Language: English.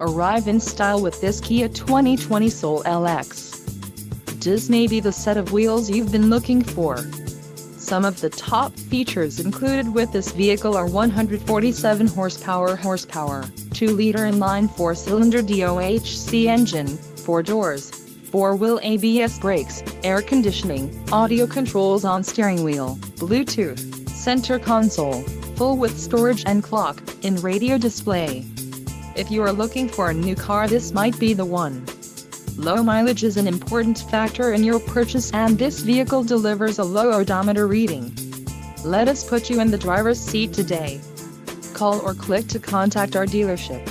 Arrive in style with this Kia 2020 Soul LX. This may be the set of wheels you've been looking for. Some of the top features included with this vehicle are 147 horsepower, 2-liter inline 4-cylinder DOHC engine, 4 doors, 4-wheel ABS brakes, air conditioning, audio controls on steering wheel, Bluetooth, center console, full with storage and clock-in radio display. If you are looking for a new car, this might be the one. Low mileage is an important factor in your purchase, and this vehicle delivers a low odometer reading. Let us put you in the driver's seat today. Call or click to contact our dealership.